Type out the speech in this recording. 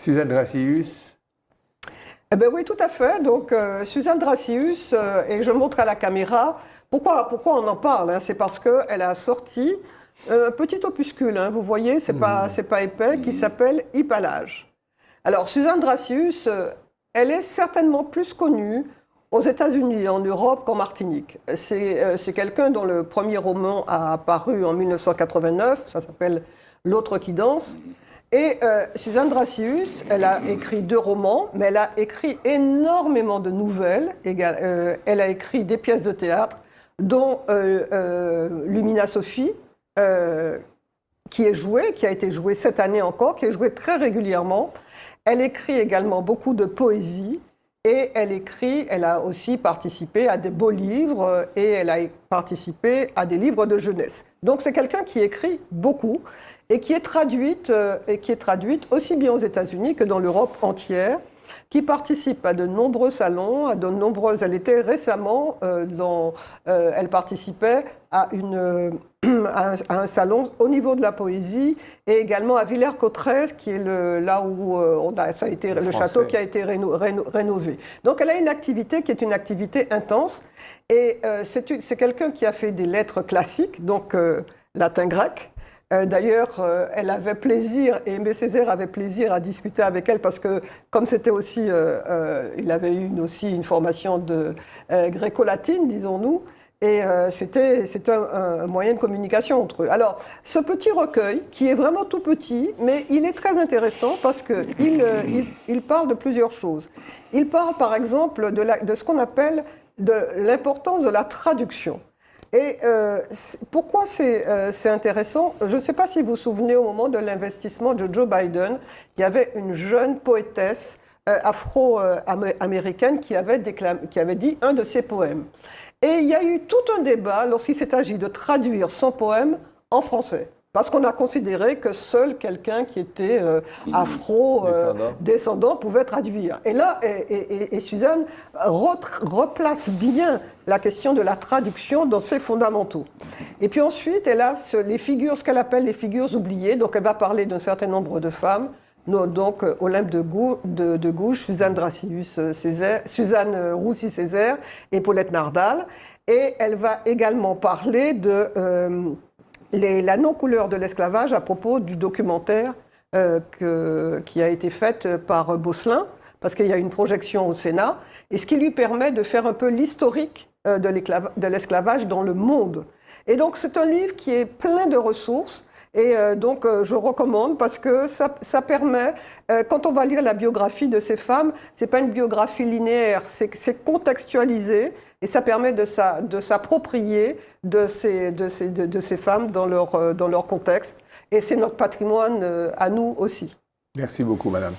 Suzanne Dracius. Eh bien oui, tout à fait. Donc, Suzanne Dracius, et je le montre à la caméra. Pourquoi on en parle, hein? C'est parce qu'elle a sorti un petit opuscule, hein, vous voyez, c'est pas épais, qui s'appelle Hypalage. Alors, Suzanne Dracius, elle est certainement plus connue aux États-Unis, en Europe qu'en Martinique. C'est quelqu'un dont le premier roman a apparu en 1989, ça s'appelle L'autre qui danse. Et Suzanne Dracius, elle a écrit 2 romans, mais elle a écrit énormément de nouvelles. Elle a écrit des pièces de théâtre, dont Lumina Sophie, qui a été jouée cette année encore, qui est jouée très régulièrement. Elle écrit également beaucoup de poésie. Et elle a aussi participé à des beaux livres et elle a participé à des livres de jeunesse. Donc c'est quelqu'un qui écrit beaucoup et qui est traduite aussi bien aux États-Unis que dans l'Europe entière, qui participe à de nombreux salons, elle était récemment elle participait à un salon au niveau de la poésie et également à Villers-Cotterêts, qui est là où ça a été le château qui a été rénové. Donc elle a une activité qui est une activité intense et c'est quelqu'un qui a fait des lettres classiques, donc latin-grec. D'ailleurs, elle avait plaisir, et Aimé Césaire avait plaisir à discuter avec elle parce que, comme c'était aussi, il avait eu aussi une formation de gréco-latine, disons-nous, et c'était un moyen de communication entre eux. Alors, ce petit recueil, qui est vraiment tout petit, mais il est très intéressant parce qu'il parle de plusieurs choses. Il parle, par exemple, de ce qu'on appelle de l'importance de la traduction. Et pourquoi c'est intéressant? Je ne sais pas si vous vous souvenez, au moment de l'investissement de Joe Biden, il y avait une jeune poétesse afro-américaine qui avait dit un de ses poèmes. Et il y a eu tout un débat lorsqu'il s'est agi de traduire son poème en français. Parce qu'on a considéré que seul quelqu'un qui était afro-descendant pouvait traduire. Et là, Suzanne replace bien la question de la traduction dans ses fondamentaux. Et puis ensuite, elle a ce qu'elle appelle les figures oubliées. Donc elle va parler d'un certain nombre de femmes. Donc Olympe de Gouges, Suzanne Dracius, Suzanne Roussy-Césaire et Paulette Nardal. Et elle va également parler de la non-couleur de l'esclavage à propos du documentaire qui a été fait par Beaucelin, parce qu'il y a une projection au Sénat, et ce qui lui permet de faire un peu l'historique de l'esclavage dans le monde. Et donc c'est un livre qui est plein de ressources, et donc je recommande parce que ça permet, quand on va lire la biographie de ces femmes, c'est pas une biographie linéaire, c'est contextualisé, et ça permet de s'approprier de ces femmes dans leur contexte. Et c'est notre patrimoine à nous aussi. Merci beaucoup, madame.